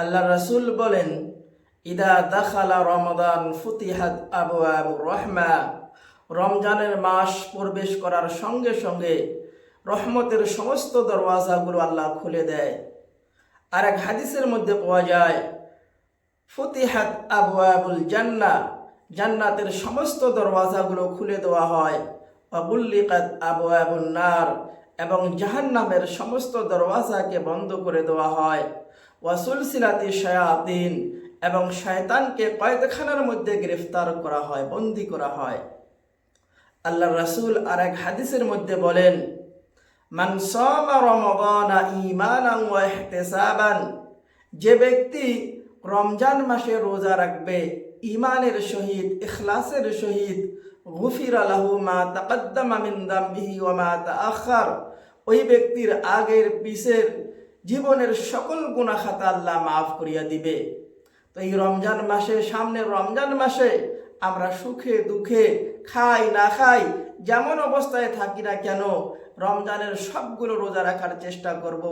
আল্লাহ রাসূল বলেন, ইদা দাখালা রমাদান ফুতিহাত আবওয়াবুর রহমা, রমজানের মাস প্রবেশ করার সঙ্গে সঙ্গে রহমতের সমস্ত দরওয়াজাগুলো আল্লাহ খুলে দেয়। আর এক হাদিসের মধ্যে পাওয়া যায়, ফুতিহাত আবওয়াবুল জান্নাহ, জান্নাতের সমস্ত দরওয়াজাগুলো খুলে দেওয়া হয়। ওয়াগুল্লিকাত আবওয়াবুন নার, এবং জাহান্নামের সমস্ত দরওয়াজাকে বন্ধ করে দেওয়া হয়। ওয়াসুলসিলাতি শায়াতিন, এবং শয়তানকে কয়েদখানার মধ্যে গ্রেফতার করা হয়, বন্দী করা হয়। আল্লাহ রাসূল আর এক হাদিসের মধ্যে বলেন, মান সামা রমাদানা ঈমানান ওয়া ইহতিসাবান, যে ব্যক্তি রমজান মাসে রোজা রাখবে ঈমানের সহিত, ইখলাসের সহিত, গুফিরা লাহু মা তাকদ্দামা মিন যামবিহি ওয়া মা তাআখার, ওই ব্যক্তির আগের পিছের জীবনের সকল গুনাহ খাতা আল্লাহ মাফ করিয়া দিবে। তো এই রমজান মাসে, সামনের রমজান মাসে আমরা সুখে দুঃখে, খাই না খাই, যেমন অবস্থায় থাকি না কেন, রমজানের সবগুলো রোজা রাখার চেষ্টা করব।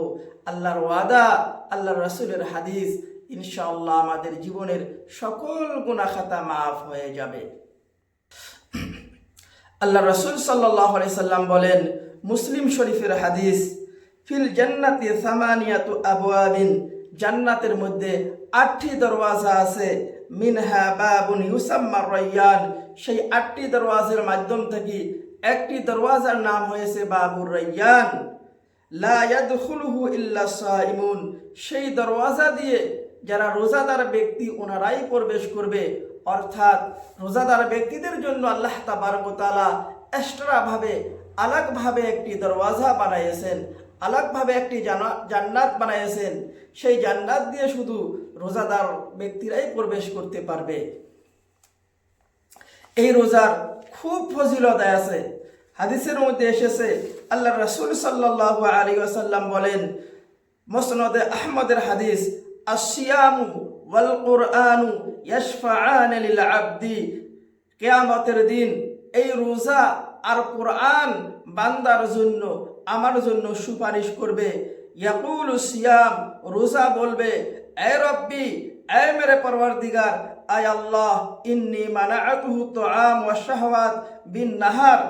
আল্লাহর ওয়াদা, আল্লাহর রাসূলের হাদিস, ইনশাআল্লাহ আমাদের জীবনের সকল গুনাহ খাতা মাফ হয়ে যাবে। আল্লাহ রাসূল সাল্লাল্লাহু আলাইহি সাল্লাম বলেন, মুসলিম শরীফের হাদিস, ফিল জান্নাতি সামানিয়াতু আবওয়াবিন, জান্নাতের মধ্যে 8টি দরওয়াজা আছে। মিনহা বাবুন ইউসাম্মা রায়্যান, সেই 8টি দরওয়াজার মাধ্যম থেকে একটি দরওয়াজার নাম হয়েছে বাবুর রায়্যান। লা ইয়াদখুলুহু ইল্লা সাইমুন, সেই দরওয়াজা দিয়ে যারা রোজাদার ব্যক্তি ওনারাই প্রবেশ করবে। অর্থাৎ রোজাদার ব্যক্তিদের জন্য আল্লাহ তাবারক ওয়া তাআলা এক্সট্রা ভাবে, আলাদভাবে একটি দরওয়াজা বানাইয়েছেন, আলাদভাবে একটি জান্নাত বানাইয়েছেন। সেই জান্নাত দিয়ে শুধু রোজাদার ব্যক্তিরাই প্রবেশ করতে পারবে। এই রোজার খুব ফজিলত আছে। হাদিসের মধ্যে এসেছে, আল্লাহ রাসূল সাল্লাল্লাহু আলাইহি ওয়াসাল্লাম বলেন, মুসনাদে আহমদের হাদিস, আস-সিয়ামু ওয়াল কুরআনু ইয়াশফাআন লিল আবদি, কিয়ামতের দিন এই রোজা আর কোরআন বান্দার জন্য, আমার জন্য সুপারিশ করবে। ইয়াকুলু সিয়াম, রোজা বলবে, এ রব্বি, এ মেরে পরওয়ারদিগার, আয় আল্লাহ, ইন্নী মানাআতুহু তুআম ওয়া শাহওয়াত বিন নাহার,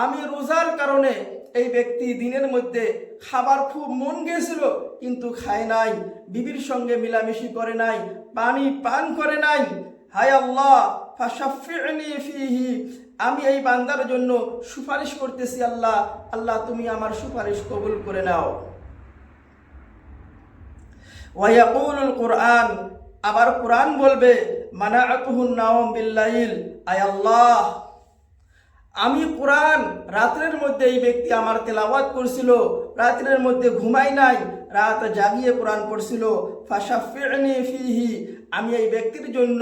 আমি রোজার কারণে এই ব্যক্তি দিনের মধ্যে খাবার খুব মন গেছিল কিন্তু খায় নাই, বিবির সঙ্গে মিলামিশি করে নাই, পানি পান করে নাই। হায় আল্লাহ, ফাশাফি'নি ফিহি, আমি এই বান্দার জন্য সুপারিশ করতেছি। আল্লাহ, আল্লাহ তুমি আমার সুপারিশ কবুল করে নাও। ওয়া ইয়াকুলুল কুরআন, আবার কোরআন বলবে, মানাআতুহুন নাওম বিল্লাইল, আয় আল্লাহ, আমি কোরআন রাতের মধ্যে, এই ব্যক্তি আমার তেলাওয়াত করছিল, রাতের মধ্যে ঘুমাই নাই, রাত জাগিয়ে কোরআন পড়ছিল। ফাশাফি'নি ফিহি, আমি এই ব্যক্তির জন্য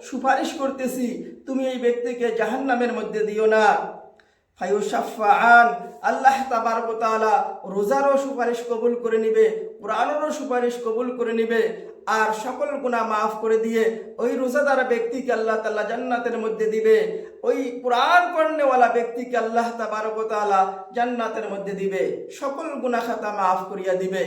সুপারিশ করতেছি, তুমি এই ব্যক্তিকে জাহান্নামের মধ্যে দিও না। ফায়ুশাফাআন, আল্লাহ তাবারক ওয়া তাআলা রোজারও সুপারিশ কবুল করে নিবে, কোরআনেরও সুপারিশ কবুল করে নিবে, আর সকল গুনাহ মাফ করে দিয়ে ওই রোজাদার ব্যক্তিকে আল্লাহ তাআলা জান্নাতের মধ্যে দিবে। ওই কোরআন পড়নেওয়ালা ব্যক্তিকে আল্লাহ তাবারক ওয়া তাআলা জান্নাতের মধ্যে দিবে, সকল গুনাহ খাতা মাফ করিয়া দিবে।